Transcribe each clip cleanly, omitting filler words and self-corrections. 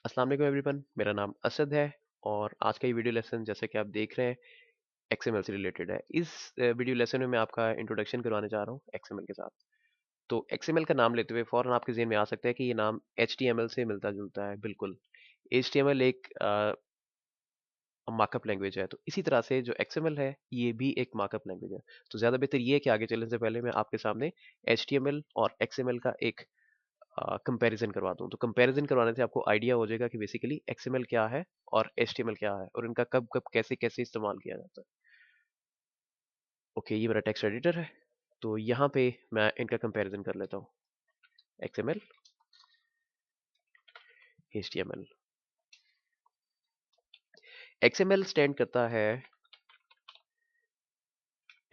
अस्सलाम वालेकुम एवरीवन, मेरा नाम असद है और आज का ये वीडियो लेसन जैसे कि आप देख रहे हैं एक्सएमएल से रिलेटेड है। इस वीडियो लेसन में मैं आपका इंट्रोडक्शन करवाने जा रहा हूँ एक्सएमएल के साथ। तो एक्सएमएल का नाम लेते हुए फौरन आपके ज़हन में आ सकता है कि ये नाम एचटीएमएल से मिलता जुलता है। बिल्कुल, एचटीएमएल एक मार्कअप लैंग्वेज है, तो इसी तरह से जो एक्सएमएल है ये भी एक मार्कअप लैंग्वेज है। तो ज़्यादा बेहतर ये है कि आगे चलने से पहले मैं आपके सामने एचटीएमएल और एक्सएमएल का एक कंपैरिजन करवा दूं। तो कंपैरिजन करवाने से आपको आइडिया हो जाएगा कि बेसिकली एक्सएमएल क्या है और एचटीएमएल क्या है और इनका कब कब कैसे कैसे इस्तेमाल किया जाता है। ओके, ये मेरा टेक्स्ट एडिटर है, तो यहाँ पे मैं इनका कंपैरिजन कर लेता हूँ। XML, HTML. एक्सएमएल स्टैंड करता है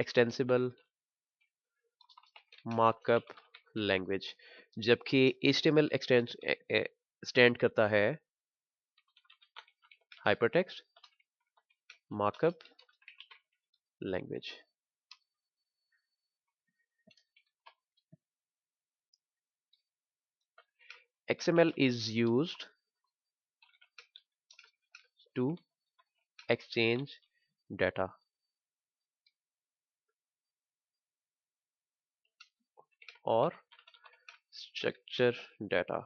एक्सटेंसिबल मार्कअप लैंग्वेज, जबकि एचटीएमएल स्टैंड करता है hypertext markup language. XML is used to exchange data or structure data.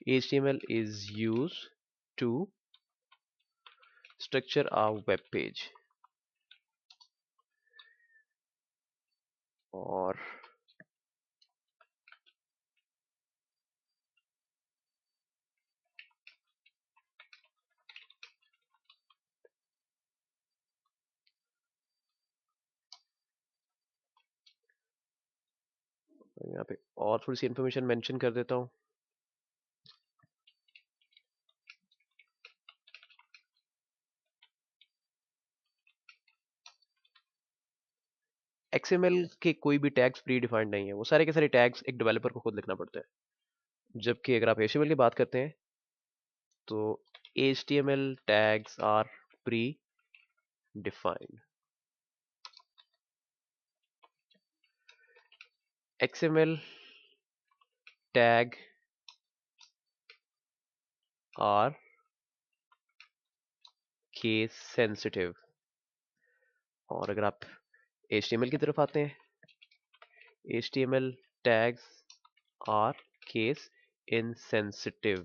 HTML is used to structure a web page और यहाँ पे और थोड़ी सी इंफॉर्मेशन मेंशन कर देता हूँ। XML के कोई भी टैग्स प्री डिफाइंड नहीं है, वो सारे के सारे टैग्स एक डेवलपर को खुद लिखना पड़ता है। जबकि अगर आप HTML की बात करते हैं तो HTML tags are predefined. XML tag are case sensitive. और अगर आप HTML की तरफ आते हैं, HTML tags are case insensitive.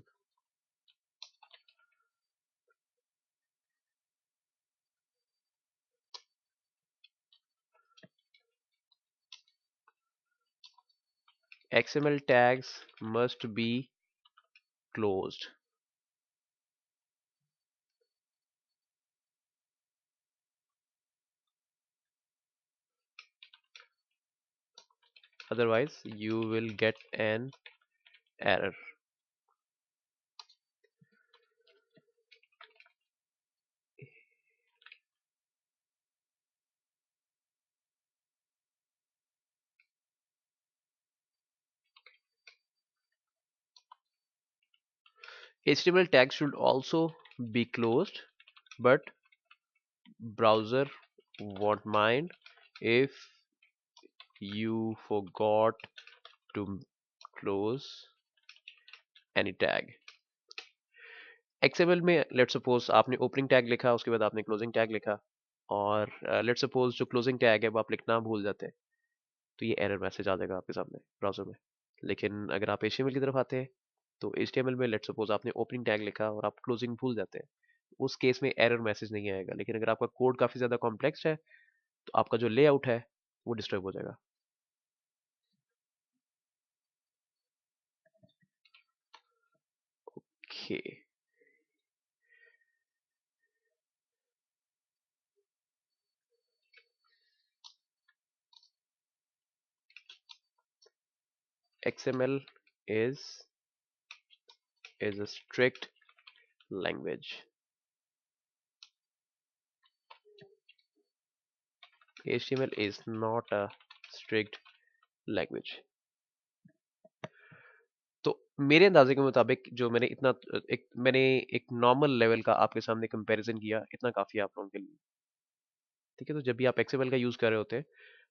XML tags must be closed. Otherwise, you will get an error. HTML tags should also be closed, but browser won't mind if you forgot to close any tag. XML में let suppose आपने opening tag लिखा, उसके बाद आपने closing tag लिखा और let suppose जो closing tag है वो आप लिखना भूल जाते हैं, तो ये एरर मैसेज आ जाएगा आपके सामने ब्राउजर में। लेकिन अगर आप HTML की तरफ आते हैं तो HTML में लेट सपोज आपने ओपनिंग टैग लिखा और आप क्लोजिंग भूल जाते हैं, उस केस में एरर मैसेज नहीं आएगा। लेकिन अगर आपका कोड काफ़ी ज़्यादा कॉम्प्लेक्स है तो आपका जो लेआउट है वो डिस्टर्ब हो जाएगा। Okay, XML is a strict language. HTML is not a strict language. तो मेरे अंदाजे के मुताबिक जो मैंने एक नॉर्मल लेवल का आपके सामने कंपैरिजन किया, इतना काफ़ी है आप लोगों के लिए। ठीक है, तो जब भी आप एक्सएमएल का यूज़ कर रहे होते हैं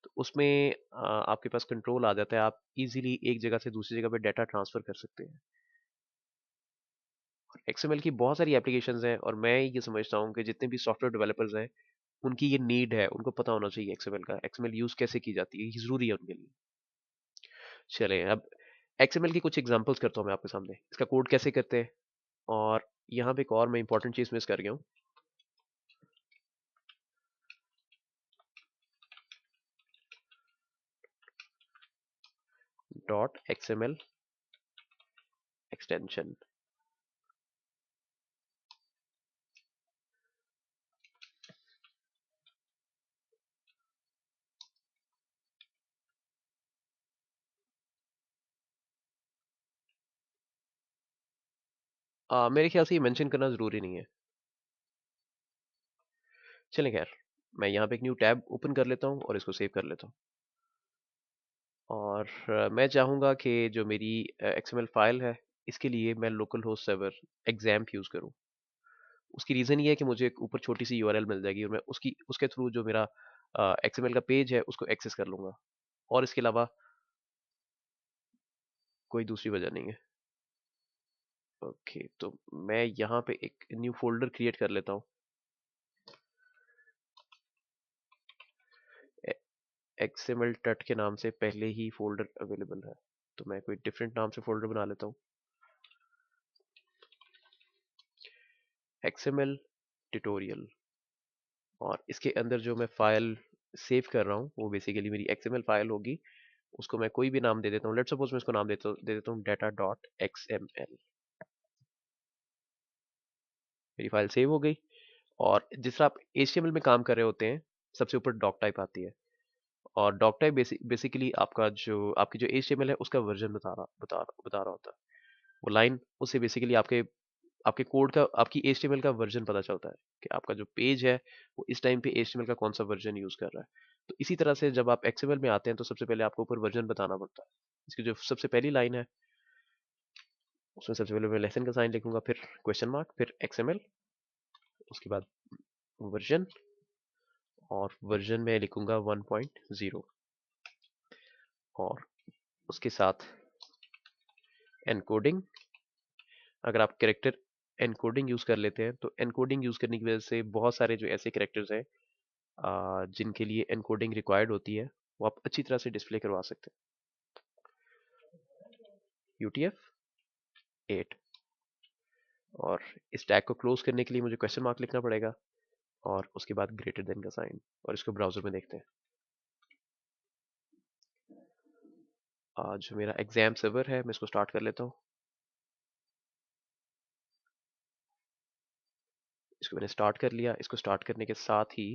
तो उसमें आपके पास कंट्रोल आ जाता है, आप इजीली एक जगह से दूसरी जगह पे डाटा ट्रांसफर कर सकते हैं। एक्सएमएल की बहुत सारी एप्लीकेशंस हैं और मैं ये समझता हूँ कि जितने भी सॉफ्टवेयर डेवलपर्स हैं उनकी ये नीड है, उनको पता होना चाहिए एक्सएमएल का, एक्सएमएल यूज कैसे की जाती है, ये जरूरी है उनके लिए। चले अब एक्सएमएल की कुछ एग्जांपल्स करता हूँ मैं आपके सामने, इसका कोड कैसे करते हैं। और यहाँ पे एक और मैं इंपॉर्टेंट चीज मिस कर गया हूँ। Dot XML extension. मेरे ख्याल से ये मेंशन करना जरूरी नहीं है। चलें खैर, मैं यहाँ पे एक न्यू टैब ओपन कर लेता हूँ और इसको सेव कर लेता हूँ। और मैं चाहूँगा कि जो मेरी एक्सएमएल फाइल है इसके लिए मैं local host server example use करूँ। उसकी रीज़न ये है कि मुझे एक ऊपर छोटी सी यूआरएल मिल जाएगी और मैं उसके थ्रू जो मेरा एक्सएमएल का पेज है उसको एक्सेस कर लूँगा। और इसके अलावा कोई दूसरी वजह नहीं है। ओके, तो मैं यहाँ पे एक न्यू फोल्डर क्रिएट कर लेता हूँ। एक्सएमएल टट के नाम से पहले ही फोल्डर अवेलेबल है, तो मैं कोई डिफरेंट नाम से फोल्डर बना लेता हूँ। XML tutorial. और इसके अंदर जो मैं फाइल सेव कर रहा हूँ वो बेसिकली मेरी एक्सएमएल फाइल होगी। उसको मैं कोई भी नाम दे देता हूँ, लेट्स सपोज मैं इसको नाम दे देता हूँ डाटा डॉट एक्सएमएल। मेरी फाइल सेव हो गई। और जिस तरह आप एचटीएमएल में काम कर रहे होते हैं, सबसे ऊपर डॉक टाइप आती है। और डॉक टाइप बेसिकली आपका जो आपकी जो एचटीएमएल है उसका वर्जन बता रहा होता है। वो लाइन उससे बेसिकली आपके आपके कोड का, आपकी एचटीएमएल का वर्जन पता चलता है कि आपका जो पेज है वो इस टाइम पे एचटीएमएल का कौन सा वर्जन यूज कर रहा है। तो इसी तरह से जब आप एक्सएमएल में आते हैं तो सबसे पहले आपको ऊपर वर्जन बताना पड़ता है। इसकी जो सबसे पहली लाइन है उसमें सबसे पहले मैं लेसन का साइन लिखूंगा, फिर क्वेश्चन मार्क, फिर एक्सएमएल, उसके बाद वर्जन, और वर्जन में लिखूंगा 1.0, और उसके साथ एनकोडिंग। अगर आप कैरेक्टर एनकोडिंग यूज कर लेते हैं तो एनकोडिंग यूज करने की वजह से बहुत सारे जो ऐसे कैरेक्टर्स हैं जिनके लिए एनकोडिंग रिक्वायर्ड होती है वो आप अच्छी तरह से डिस्प्ले करवा सकते हैं। UTF-8। और इस टैग को क्लोज करने के लिए मुझे क्वेश्चन मार्क लिखना पड़ेगा और उसके बाद ग्रेटर देन का साइन, और इसको ब्राउजर में देखते हैं। जो मेरा एग्जाम सर्वर है मैं इसको स्टार्ट कर लेता हूँ। इसको मैंने स्टार्ट कर लिया। इसको स्टार्ट करने के साथ ही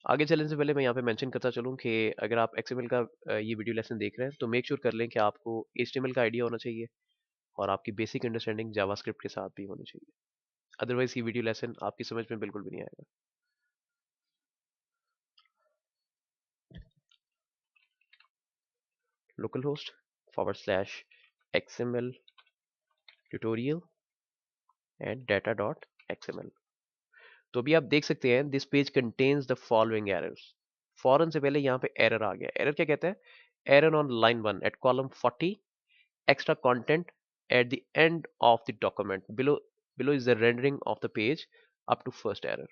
आगे चलने से पहले मैं यहाँ पे मेंशन करता चलूँ कि अगर आप एक्सएमएल का ये वीडियो लेसन देख रहे हैं तो मेक श्योर कर लें कि आपको एचटीएमएल का आइडिया होना चाहिए और आपकी बेसिक अंडरस्टैंडिंग जावास्क्रिप्ट के साथ भी होनी चाहिए। अदरवाइज ये वीडियो लेसन आपकी समझ में बिल्कुल भी नहीं आएगा। Localhost /XML tutorial and data dot XML. तो अभी आप देख सकते हैं this page contains the following errors. फॉरन से पहले यहाँ पे एरर आ गया। एरर क्या कहते हैं? Error on line 1 at column 40, extra content at the end of the document. Below is the rendering of the page up to first error.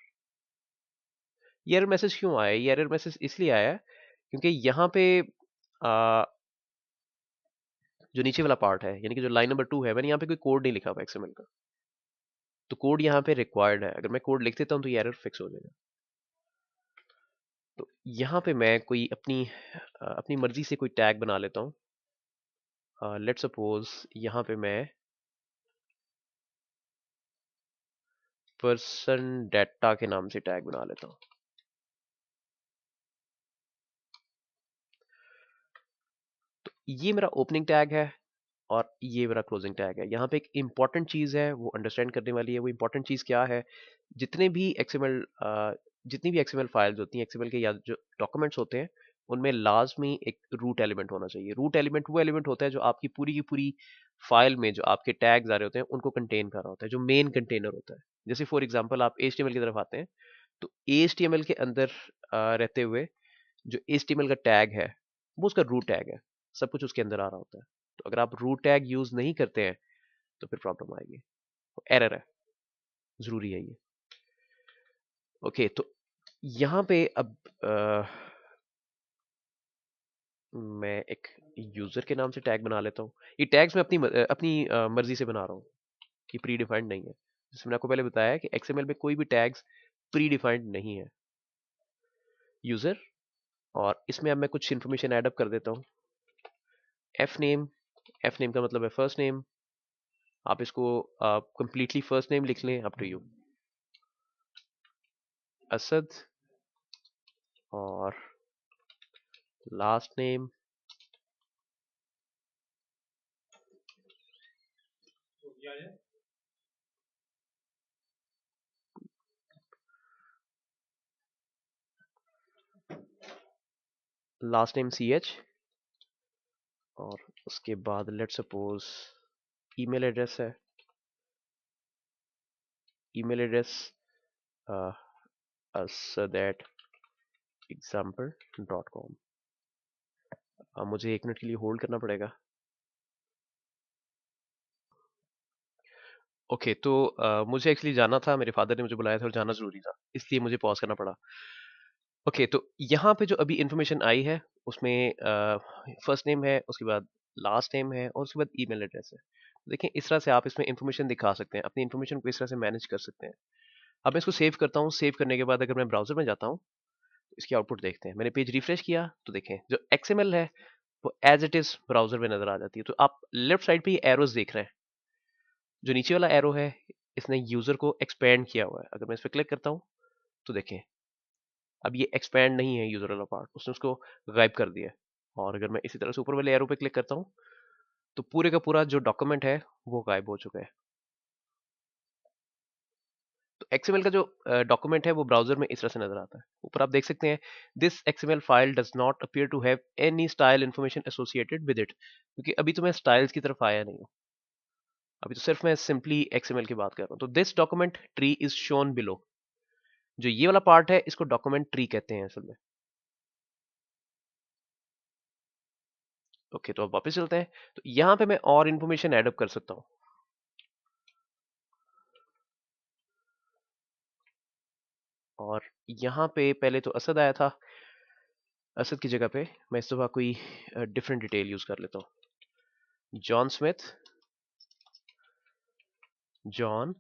ये एरर मैसेज क्यों आया? ये एरर मैसेज इसलिए आया है क्योंकि यहाँ पे जो नीचे वाला पार्ट है यानी कि जो लाइन नंबर 2 है, मैंने यहाँ पे कोई कोड नहीं लिखा हुआ एक्सएमएल का। तो कोड यहाँ पे रिक्वायर्ड है। अगर मैं कोड लिख देता हूँ तो ये एरर फिक्स हो जाएगा। तो यहाँ पे मैं कोई अपनी मर्जी से कोई टैग बना लेता हूँ। लेट्स सपोज यहाँ पे मैं पर्सन डाटा के नाम से टैग बना लेता हूँ। तो ये मेरा ओपनिंग टैग है और ये मेरा क्लोजिंग टैग है। यहाँ पे एक इंपॉर्टेंट चीज है वो अंडरस्टैंड करने वाली है। वो इंपॉर्टेंट चीज क्या है? जितने भी एक्सएमएल जितनी भी एक्सएमएल फाइल्स होती हैं, एक्सएमएल के या जो डॉक्यूमेंट्स होते हैं, उनमें लाजमी एक रूट एलिमेंट होना चाहिए। रूट एलिमेंट वो एलिमेंट होता है जो आपकी पूरी की पूरी फाइल में जो आपके टैग्स आ रहे होते हैं उनको कंटेन कर रहा होता है, जो मेन कंटेनर होता है। जैसे फॉर एग्जांपल आप एचटीएमएल की तरफ आते हैं तो एचटीएमएल के अंदर रहते हुए जो HTML का टैग है वो उसका रूट टैग है, सब कुछ उसके अंदर आ रहा होता है। तो अगर आप रूट टैग यूज नहीं करते हैं तो फिर प्रॉब्लम आएगी, एरर है, जरूरी है ये। ओके, तो यहाँ पे अब मैं एक यूजर के नाम से टैग बना लेता हूँ। ये टैग्स मैं अपनी मर्जी से बना रहा हूँ, कि प्री डिफाइंड नहीं है। जैसे मैंने आपको पहले बताया कि XML में कोई भी टैग्स प्री डिफाइंड नहीं है। यूजर, और इसमें अब मैं कुछ इन्फॉर्मेशन ऐड अप कर देता हूँ। एफ नेम, एफ नेम का मतलब है फर्स्ट नेम। आप इसको कंप्लीटली फर्स्ट नेम लिख लें, अप टू यू। असद, और लास्ट नेम CH, और उसके बाद लेट सपोज ईमेल एड्रेस है, ईमेल एड्रेस asad@example.com। मुझे 1 मिनट के लिए होल्ड करना पड़ेगा। ओके, तो मुझे एक्चुअली जाना था, मेरे फादर ने मुझे बुलाया था और जाना जरूरी था, इसलिए मुझे पॉज करना पड़ा। ओके, तो यहाँ पे जो अभी इन्फॉर्मेशन आई है उसमें फर्स्ट नेम है, उसके बाद लास्ट नेम है, और उसके बाद ईमेल एड्रेस है। देखिए, इस तरह से आप इसमें इन्फॉर्मेशन दिखा सकते हैं, अपनी इन्फॉर्मेशन को इस तरह से मैनेज कर सकते हैं। अब मैं इसको सेव करता हूँ। सेव करने के बाद अगर मैं ब्राउजर में जाता हूँ, इसकी आउटपुट देखते हैं। मैंने पेज रिफ्रेश किया तो देखें जो XML है वो एज इट इज ब्राउजर में नजर आ जाती है। तो आप लेफ्ट साइड पे ये एरोज देख रहे हैं, जो नीचे वाला एरो है इसने यूजर को एक्सपेंड किया हुआ है। अगर मैं इस पर क्लिक करता हूँ तो देखें, अब ये एक्सपेंड नहीं है यूजर वाला पार्ट, उसने उसको गायब कर दिया है। और अगर मैं इसी तरह से ऊपर वाले एरो पे क्लिक करता हूँ तो पूरे का पूरा जो डॉक्यूमेंट है वो गायब हो चुका है। तो XML का जो डॉक्यूमेंट है वो ब्राउजर में इस तरह से नजर आता है। ऊपर आप देख सकते हैं, this XML file does not appear to have any style information associated with it, क्योंकि अभी तो मैं स्टाइल्स की तरफ आया नहीं हूँ, अभी तो सिर्फ मैं सिंपली XML की बात कर रहा हूँ। तो this document tree is shown below, जो ये वाला पार्ट है इसको डॉक्यूमेंट ट्री कहते हैं असल में। ओके, तो अब वापस चलते हैं। तो यहाँ पे मैं और इन्फॉर्मेशन एडअप कर सकता हूँ, और यहाँ पे पहले तो असद आया था, असद की जगह पे मैं इस दफा कोई डिफरेंट डिटेल यूज कर लेता हूँ। John Smith, John,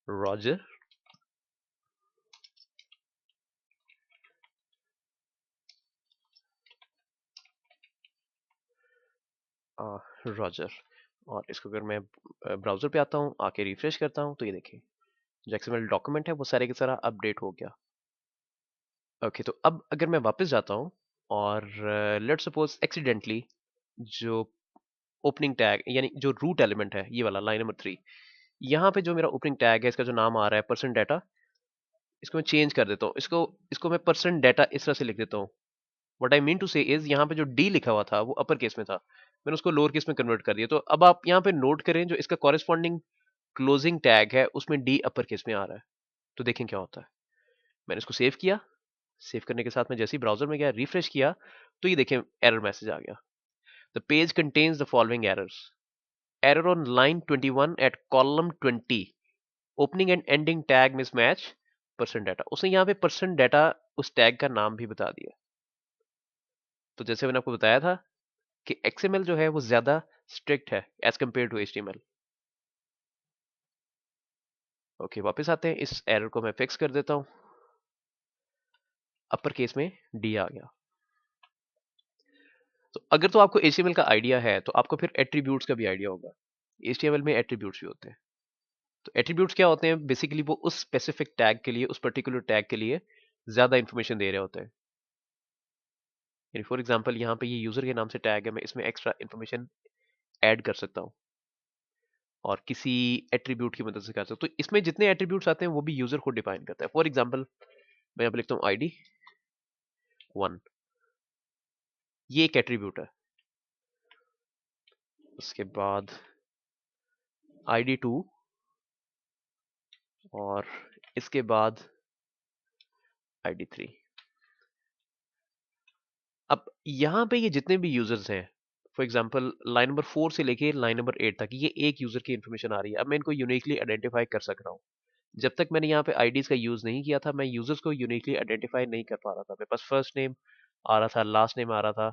Roger, Roger. और इसको अगर मैं ब्राउजर पे आता हूँ, आके रिफ्रेश करता हूँ, तो ये देखिए जो XML डॉक्यूमेंट है वो सारे के सारा अपडेट हो गया। ओके, तो अब अगर मैं वापस जाता हूँ और लेट्स सपोज एक्सीडेंटली जो ओपनिंग टैग यानी जो रूट एलिमेंट है ये वाला लाइन नंबर 3, यहाँ पे जो मेरा ओपनिंग टैग है इसका जो नाम आ रहा है परसेंट डाटा, इसको मैं चेंज कर देता हूँ। इसको इसको मैं परसेंट डाटा इस तरह से लिख देता हूँ। व्हाट आई मीन टू से इज, यहाँ पे जो डी लिखा हुआ था वो अपर केस में था, मैंने उसको लोअर केस में कन्वर्ट कर दिया। तो अब आप यहाँ पे नोट करें जो इसका कॉरेस्पॉन्डिंग क्लोजिंग टैग है उसमें डी अपर केस में आ रहा है। तो देखें क्या होता है। मैंने इसको सेव किया, सेव करने के साथ में जैसे ही ब्राउजर में गया रिफ्रेश किया तो ये देखें एरर मैसेज आ गया। The page contains the following errors, error on line 21 at column 20, opening and ending tag mismatch percent data. उसने यहाँ पे परसेंट डाटा उस टैग का नाम भी बता दिया। तो जैसे मैंने आपको बताया था कि XML जो है वो ज्यादा स्ट्रिक्ट है as compared to HTML। Okay, वापस आते हैं, इस एरर को मैं फिक्स कर देता हूँ। अपर केस में डी आ गया। तो अगर तो आपको HTML का आइडिया है तो आपको फिर एट्रीब्यूट्स का भी आइडिया होगा। HTML में एट्रीब्यूट्स भी होते हैं। तो एट्रीब्यूट्स क्या होते हैं, बेसिकली वो उस स्पेसिफिक टैग के लिए, उस पर्टिकुलर टैग के लिए ज्यादा इंफॉर्मेशन दे रहे होते हैं। यानी फॉर एग्जांपल यहाँ पे ये यूजर के नाम से टैग है, मैं इसमें एक्स्ट्रा इंफॉर्मेशन ऐड कर सकता हूँ और किसी एट्रीब्यूट की मदद से कर सकता हूँ। तो इसमें जितने एट्रीब्यूट्स आते हैं वो भी यूजर को डिफाइन करता है। फॉर एग्जांपल मैं यहाँ पे लिखता हूँ ID 1, ये एक एट्रीब्यूट है। उसके बाद ID 2 और इसके बाद ID3। अब यहाँ पे ये जितने भी यूजर्स हैं, फॉर एग्जांपल लाइन नंबर 4 से लेके लाइन नंबर 8 तक, ये एक यूजर की इन्फॉर्मेशन आ रही है। अब मैं इनको यूनिकली आइडेंटिफाई कर सक रहा हूँ। जब तक मैंने यहाँ पे आईडीज का यूज नहीं किया था, मैं यूजर्स को यूनिकली आइडेंटिफाई नहीं कर पा रहा था। मेरे पास फर्स्ट नेम आ रहा था, लास्ट नेम आ रहा था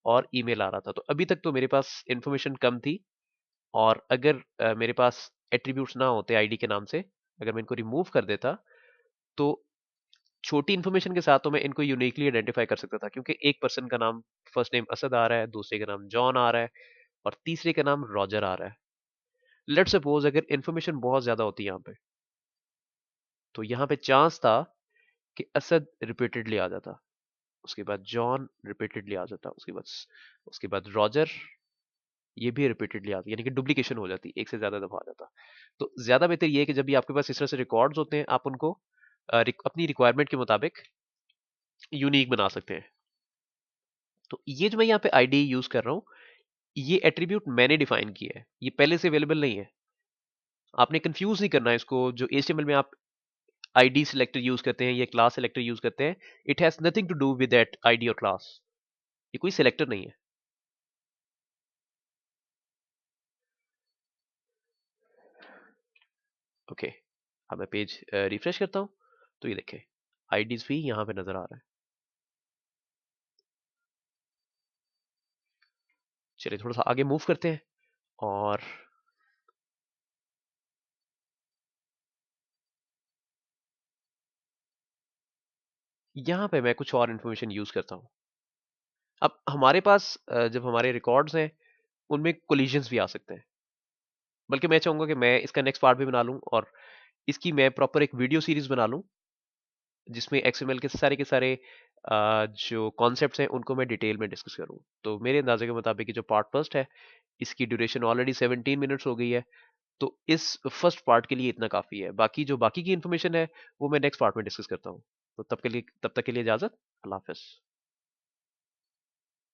और ईमेल आ रहा था। तो अभी तक तो मेरे पास इन्फॉर्मेशन कम थी। और अगर मेरे पास एट्रीब्यूट्स ना होते आईडी के नाम से, अगर मैं इनको रिमूव कर देता, तो छोटी इन्फॉर्मेशन के साथ तो मैं इनको यूनिकली आइडेंटिफाई कर सकता था, क्योंकि एक पर्सन का नाम फर्स्ट नेम असद आ रहा है, दूसरे का नाम जॉन आ रहा है और तीसरे का नाम रॉजर आ रहा है। लेट सपोज अगर इन्फॉर्मेशन बहुत ज्यादा होती यहाँ पे, तो यहाँ पे चांस था कि असद रिपीटेडली आ जाता, उसके बाद जॉन रिपीटेडली आ जाता, उसके बाद रॉजर ये भी रिपीटेडली आती, यानी कि डुप्लीकेशन हो जाती, एक से ज्यादा दफा आ जाता। तो ज्यादा बेहतर ये है कि जब भी आपके पास इस तरह से रिकॉर्ड्स होते हैं, आप उनको अपनी रिक्वायरमेंट के मुताबिक यूनिक बना सकते हैं। तो ये जो मैं यहाँ पे आईडी यूज कर रहा हूँ, ये एट्रीब्यूट मैंने डिफाइन किया है, ये पहले से अवेलेबल नहीं है। आपने कंफ्यूज नहीं करना है इसको। जो HTML में आप आईडी सिलेक्टर यूज करते हैं या क्लास सिलेक्टर यूज करते हैं, it has nothing to do with that ID और क्लास। ये कोई सिलेक्टर नहीं है। ओके, अब मैं पेज रिफ्रेश करता हूँ, तो ये देखें आईडीज भी यहाँ पे नजर आ रहा है। चलिए थोड़ा सा आगे मूव करते हैं और यहाँ पे मैं कुछ और इन्फॉर्मेशन यूज करता हूँ। अब हमारे पास जब हमारे रिकॉर्ड्स हैं, उनमें कोलिजन्स भी आ सकते हैं। बल्कि मैं चाहूंगा कि मैं इसका नेक्स्ट पार्ट भी बना लूं और इसकी मैं प्रॉपर एक वीडियो सीरीज बना लूं, जिसमें XML के सारे जो कॉन्सेप्ट्स हैं उनको मैं डिटेल में डिस्कस करूं। तो मेरे अंदाजे के मुताबिक ये जो पार्ट फर्स्ट है, इसकी ड्यूरेशन ऑलरेडी 17 मिनट्स हो गई है। तो इस फर्स्ट पार्ट के लिए इतना काफी है। बाकी की इन्फॉर्मेशन है वो मैं नेक्स्ट पार्ट में डिस्कस करता हूँ। तो तब तक के लिए इजाजत। अल्लाह हाफिज।